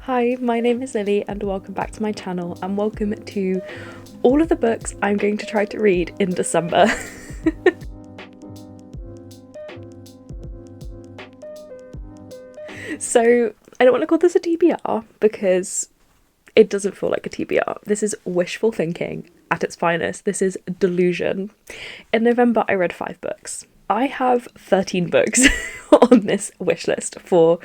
Hi, my name is Lily and welcome back to my channel and welcome to all of the books I'm going to try to read in December. So I don't want to call this a TBR because it doesn't feel like a TBR. This is wishful thinking at its finest. This is delusion. In November I read 5 books. I have 13 books on this wish list for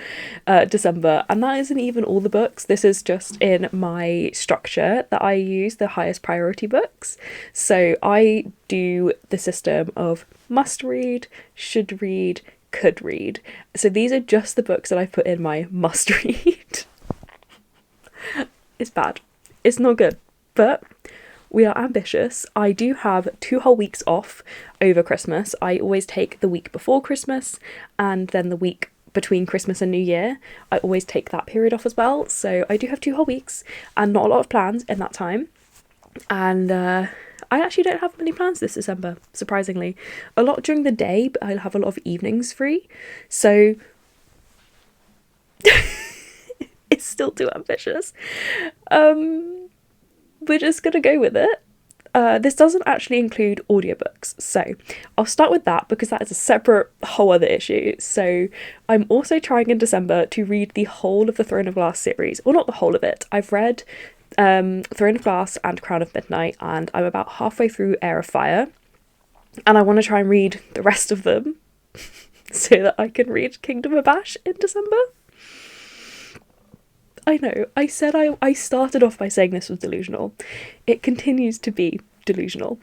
December, and that isn't even all the books. This is just in my structure that I use, the highest priority books. So I do the system of must read, should read, could read. So these are just the books that I put in my must read. It's bad. It's not good, but we are ambitious. I do have 2 whole weeks off over Christmas. I always take the week before Christmas and then the week between Christmas and New Year. I always take that period off as well. So I do have 2 whole weeks and not a lot of plans in that time. And I actually don't have many plans this December, surprisingly. A lot during the day, but I'll have a lot of evenings free. So it's still too ambitious. We're just gonna go with it. This doesn't actually include audiobooks, so I'll start with that because that is a separate whole other issue. So I'm also trying in December to read the whole of the Throne of Glass series. Well, not the whole of it. I've read Throne of Glass and Crown of Midnight, and I'm about halfway through Heir of Fire, and I want to try and read the rest of them so that I can read Kingdom of Ash in December. I know, I said I started off by saying this was delusional. It continues to be delusional.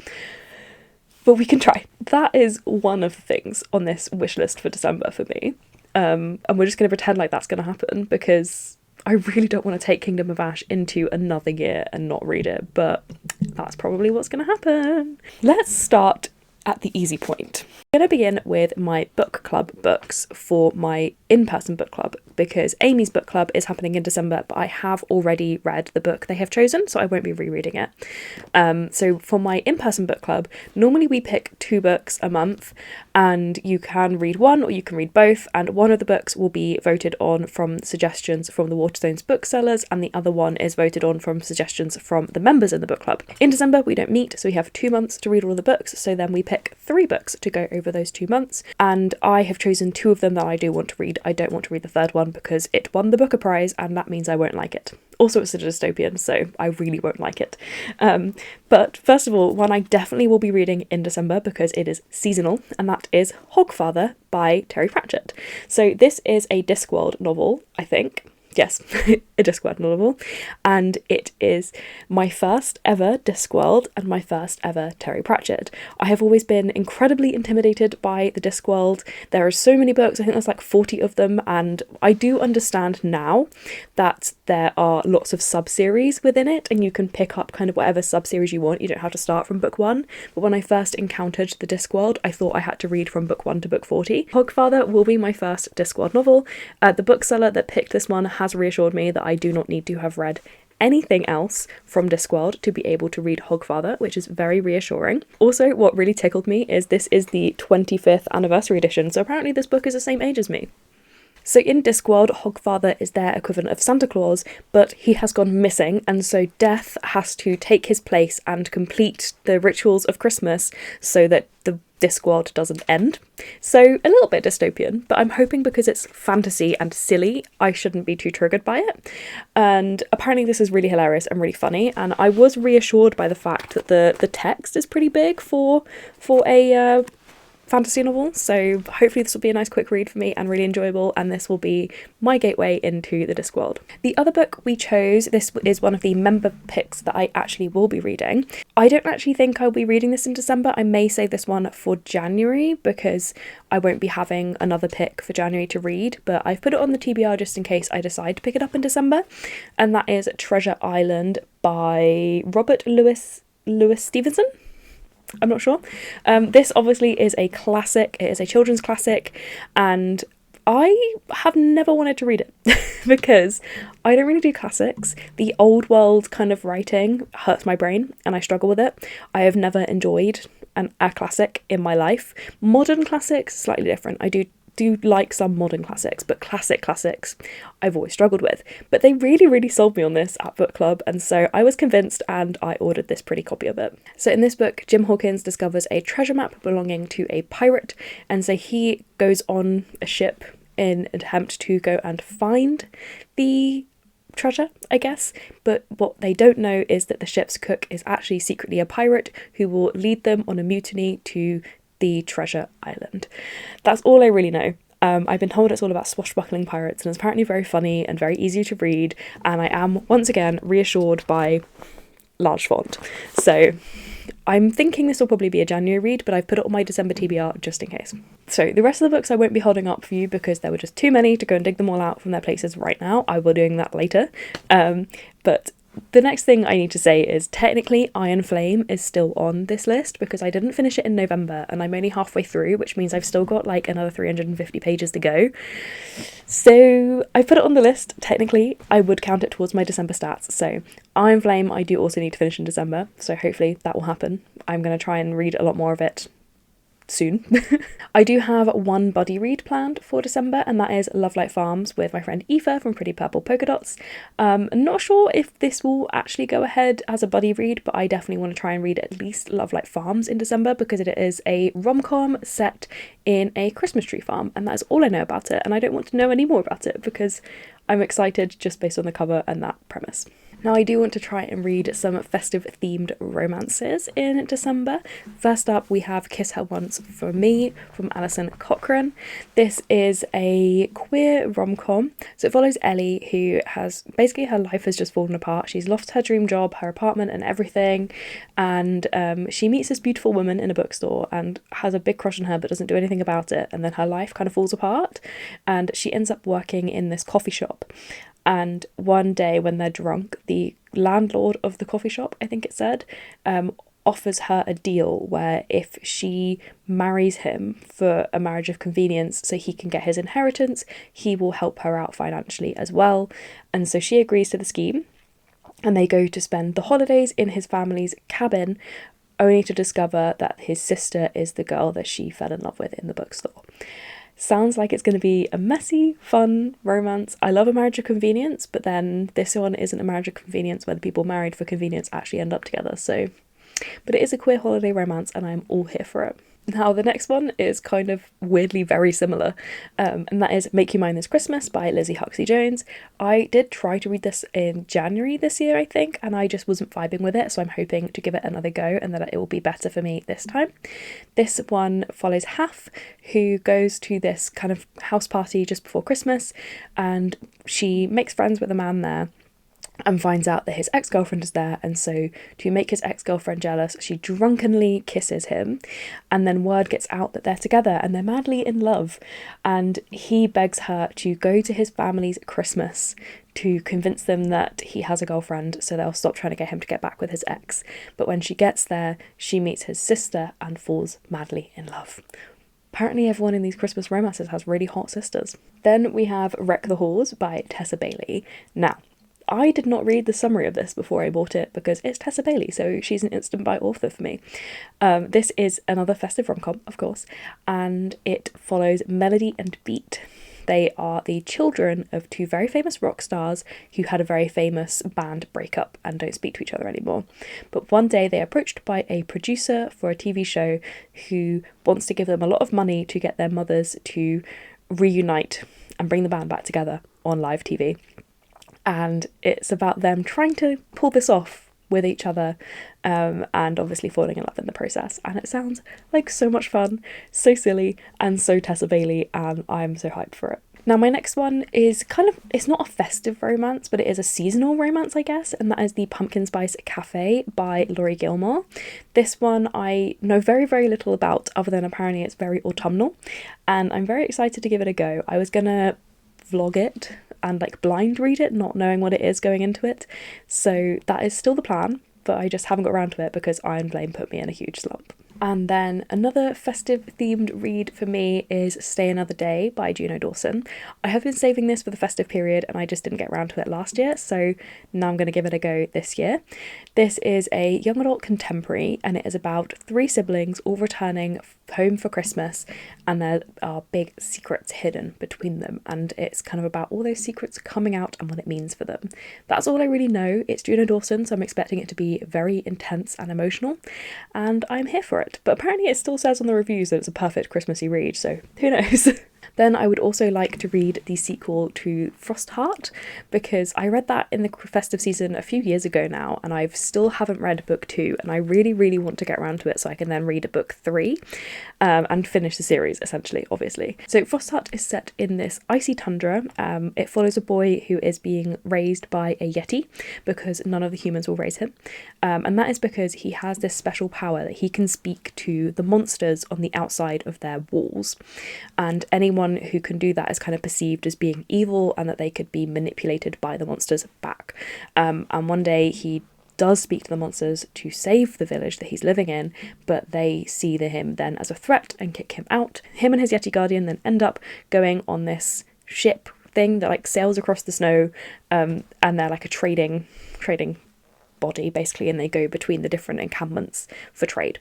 But we can try. That is one of the things on this wish list for December for me. And we're just going to pretend like that's going to happen because I really don't want to take Kingdom of Ash into another year and not read it. But that's probably what's going to happen. Let's start at the easy point. I'm going to begin with my book club books for my in-person book club because Amy's book club is happening in December, but I have already read the book they have chosen, so I won't be rereading it. So for my in-person book club, normally we pick 2 books a month and you can read one or you can read both, and one of the books will be voted on from suggestions from the Waterstones booksellers and the other one is voted on from suggestions from the members in the book club. In December we don't meet, so we have 2 months to read all the books, so then we pick 3 books to go over those 2 months, and I have chosen 2 of them that I do want to read. I don't want to read the 3rd one because it won the Booker Prize and that means I won't like it. Also, it's a dystopian, so I really won't like it. But first of all, one I definitely will be reading in December because it is seasonal, and that is Hogather by Terry Pratchett. So this is a Discworld novel, I think. Yes, a Discworld novel, and it is my first ever Discworld and my first ever Terry Pratchett. I have always been incredibly intimidated by the Discworld. There are so many books, I think there's like 40 of them, and I do understand now that there are lots of sub-series within it, and you can pick up kind of whatever sub-series you want. You don't have to start from book 1, but when I first encountered the Discworld, I thought I had to read from book 1 to book 40. Hogather will be my first Discworld novel. The bookseller that picked this one has reassured me that I do not need to have read anything else from Discworld to be able to read Hogather, which is very reassuring. Also, what really tickled me is this is the 25th anniversary edition, so apparently this book is the same age as me. So in Discworld, Hogather is their equivalent of Santa Claus, but he has gone missing, and so Death has to take his place and complete the rituals of Christmas so that the Discworld doesn't end. So a little bit dystopian, but I'm hoping because it's fantasy and silly, I shouldn't be too triggered by it. And apparently this is really hilarious and really funny, and I was reassured by the fact that the text is pretty big for a fantasy novel, so hopefully this will be a nice quick read for me and really enjoyable, and this will be my gateway into the Discworld. The other book we chose, this is one of the member picks that I actually will be reading. I don't actually think I'll be reading this in December. I may save this one for January because I won't be having another pick for January to read, but I've put it on the TBR just in case I decide to pick it up in December, and that is Treasure Island by Robert Louis Stevenson. I'm not sure. This obviously is a classic. It is a children's classic, and I have never wanted to read it because I don't really do classics. The old world kind of writing hurts my brain and I struggle with it. I have never enjoyed a classic in my life. Modern classics, slightly different. I do do like some modern classics, but classics I've always struggled with. But they really sold me on this at book club, and so I was convinced and I ordered this pretty copy of it. So in this book, Jim Hawkins discovers a treasure map belonging to a pirate, and so he goes on a ship in an attempt to go and find the treasure, I guess, but what they don't know is that the ship's cook is actually secretly a pirate who will lead them on a mutiny to the treasure island. That's all I really know. I've been told it's all about swashbuckling pirates, and it's apparently very funny and very easy to read, and I am once again reassured by large font. So I'm thinking this will probably be a January read, but I've put it on my December TBR just in case. So the rest of the books I won't be holding up for you because there were just too many to go and dig them all out from their places right now. I will be doing that later. But the next thing I need to say is technically Iron Flame is still on this list because I didn't finish it in November and I'm only halfway through, which means I've still got like another 350 pages to go. So I put it on the list. Technically I would count it towards my December stats. So Iron Flame I do also need to finish in December, so hopefully that will happen. I'm going to try and read a lot more of it soon. I do have one buddy read planned for December, and that is Lovelight Farms with my friend Aoife from Pretty Purple Polka Dots. I'm not sure if this will actually go ahead as a buddy read, but I definitely want to try and read at least Lovelight Farms in December because it is a rom-com set in a Christmas tree farm, and that is all I know about it, and I don't want to know any more about it because I'm excited just based on the cover and that premise. Now I do want to try and read some festive themed romances in December. First up we have Kiss Her Once for Me from Alison Cochrun. This is a queer rom-com. So it follows Ellie, who has basically her life has just fallen apart. She's lost her dream job, her apartment and everything, and she meets this beautiful woman in a bookstore and has a big crush on her but doesn't do anything about it, and then her life kind of falls apart and she ends up working in this coffee shop. And one day when they're drunk, the landlord of the coffee shop, I think it said, offers her a deal where if she marries him for a marriage of convenience so he can get his inheritance, he will help her out financially as well. And so she agrees to the scheme and they go to spend the holidays in his family's cabin, only to discover that his sister is the girl that she fell in love with in the bookstore. Sounds like it's going to be a messy, fun romance. I love a marriage of convenience, but then this one isn't a marriage of convenience where the people married for convenience actually end up together. So, but it is a queer holiday romance and I'm all here for it. Now the next one is kind of weirdly very similar, and that is Make You Mine This Christmas by Lizzie Huxley Jones. I did try to read this in January this year, I think, and I just wasn't vibing with it, so I'm hoping to give it another go and that it will be better for me this time. This one follows Half, who goes to this kind of house party just before Christmas, and she makes friends with a man there and finds out that his ex-girlfriend is there, and so to make his ex-girlfriend jealous she drunkenly kisses him, and then word gets out that they're together and they're madly in love, and he begs her to go to his family's Christmas to convince them that he has a girlfriend so they'll stop trying to get him to get back with his ex. But when she gets there she meets his sister and falls madly in love. Apparently everyone in these Christmas romances has really hot sisters. Then we have Wreck the Halls by Tessa Bailey. Now I did not read the summary of this before I bought it because it's Tessa Bailey, so she's an instant buy author for me. This is another festive rom-com, of course, and it follows Melody and Beat. They are the children of two very famous rock stars who had a very famous band breakup and don't speak to each other anymore. But one day they are approached by a producer for a TV show who wants to give them a lot of money to get their mothers to reunite and bring the band back together on live TV. And it's about them trying to pull this off with each other, and obviously falling in love in the process. And it sounds like so much fun, so silly, and so Tessa Bailey, and I'm so hyped for it. Now my next one is it's not a festive romance, but it is a seasonal romance, I guess, and that is The Pumpkin Spice Cafe by Laurie Gilmore. This one I know very, very little about, other than apparently it's very autumnal, and I'm very excited to give it a go. I was gonna vlog it and like blind read it, not knowing what it is going into it, so that is still the plan, but I just haven't got around to it because Iron Flame put me in a huge slump. And then another festive themed read for me is Stay Another Day by Juno Dawson. I have been saving this for the festive period and I just didn't get around to it last year, so now I'm going to give it a go this year. This is a young adult contemporary and it is about 3 siblings all returning home for Christmas, and there are big secrets hidden between them, and it's kind of about all those secrets coming out and what it means for them. That's all I really know. It's Juno Dawson, so I'm expecting it to be very intense and emotional, and I'm here for it. But apparently it still says on the reviews that it's a perfect Christmassy read, so who knows. Then I would also like to read the sequel to Frostheart, because I read that in the festive season a few years ago now, and I still haven't read book 2, and I really, really want to get around to it so I can then read a book 3 and finish the series, essentially, obviously. So Frostheart is set in this icy tundra. It follows a boy who is being raised by a yeti because none of the humans will raise him, and that is because he has this special power that he can speak to the monsters on the outside of their walls, and anyone who can do that is kind of perceived as being evil and that they could be manipulated by the monsters back. And one day he does speak to the monsters to save the village that he's living in, but they see him then as a threat and kick him out. Him and his Yeti guardian then end up going on this ship thing that like sails across the snow, and they're like a trading body basically, and they go between the different encampments for trade.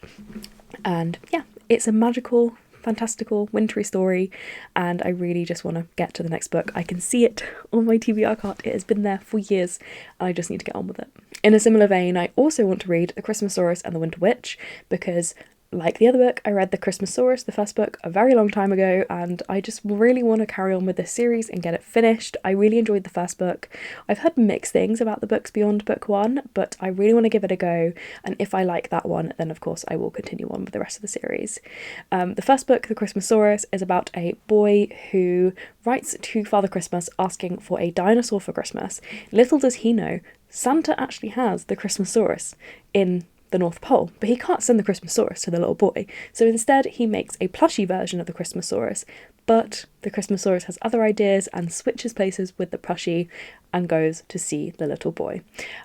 And yeah, it's a magical, fantastical, wintry story, and I really just want to get to the next book. I can see it on my TBR cart. It has been there for years, and I just need to get on with it. In a similar vein, I also want to read The Christmasauras and the Winter Witch, because like the other book, I read The Christmasauras, the first book, a very long time ago, and I just really want to carry on with this series and get it finished. I really enjoyed the first book. I've heard mixed things about the books beyond book 1, but I really want to give it a go, and if I like that one, then of course I will continue on with the rest of the series. The first book, The Christmasauras, is about a boy who writes to Father Christmas asking for a dinosaur for Christmas. Little does he know, Santa actually has the Christmasauras in the North Pole, but he can't send the Christmasauras to the little boy, so instead he makes a plushy version of the Christmasauras, but the Christmasauras has other ideas and switches places with the plushie and goes to see the little boy.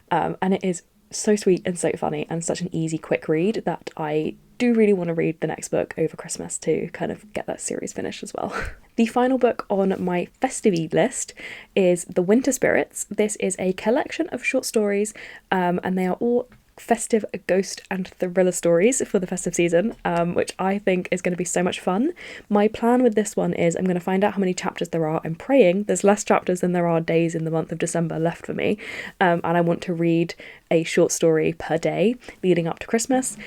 And it is so sweet and so funny and such an easy, quick read that I do really want to read the next book over Christmas to kind of get that series finished as well. The final book on my festive list is The Winter Spirits. This is a collection of short stories, and they are all festive ghost and thriller stories for the festive season, which I think is going to be so much fun. My plan with this one is I'm going to find out how many chapters there are. I'm praying there's less chapters than there are days in the month of December left for me, and I want to read a short story per day leading up to Christmas,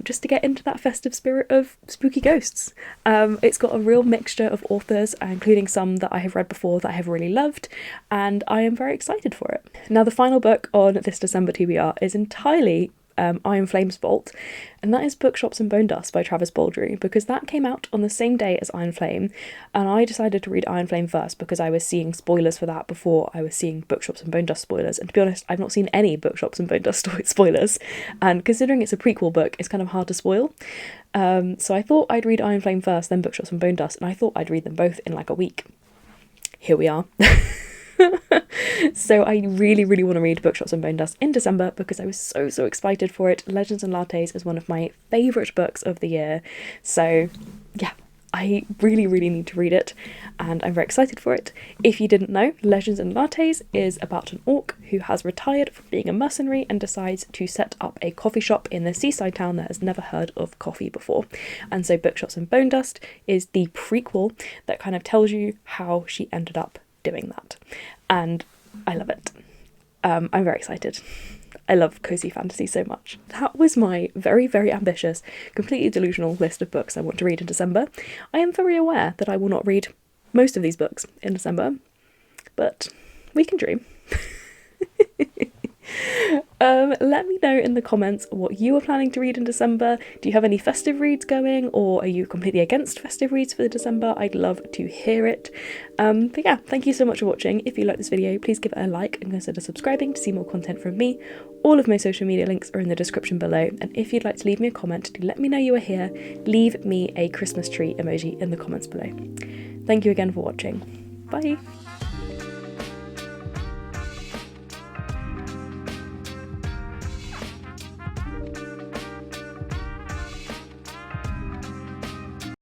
just to get into that festive spirit of spooky ghosts. It's got a real mixture of authors, including some that I have read before that I have really loved, and I am very excited for it. Now, the final book on this December TBR is entirely Iron Flame's fault, and that is Bookshops and Bonedust by Travis Baldree, because that came out on the same day as Iron Flame, and I decided to read Iron Flame first because I was seeing spoilers for that before I was seeing Bookshops and Bonedust spoilers, and to be honest, I've not seen any Bookshops and Bonedust spoilers, and considering it's a prequel book, it's kind of hard to spoil. So I thought I'd read Iron Flame first, then Bookshops and Bonedust, and I thought I'd read them both in like a week. Here we are. So I really, really want to read Bookshops and Bonedust in December because I was so excited for it. Legends and Lattes is one of my favourite books of the year. So yeah, I really, really need to read it, and I'm very excited for it. If you didn't know, Legends and Lattes is about an orc who has retired from being a mercenary and decides to set up a coffee shop in the seaside town that has never heard of coffee before. And so Bookshops and Bonedust is the prequel that kind of tells you how she ended up doing that, and I love it. I'm very excited. I love cozy fantasy so much. That was my very, very ambitious, completely delusional list of books I want to read in December. I am very aware that I will not read most of these books in December, but we can dream. Let me know in the comments what you are planning to read in December. Do you have any festive reads going, or are you completely against festive reads for December? I'd love to hear it. But yeah, thank you so much for watching. If you like this video, please give it a like and consider subscribing to see more content from me. All of my social media links are in the description below, and if you'd like to leave me a comment to let me know you are here, leave me a Christmas tree emoji in the comments below. Thank you again for watching. Bye!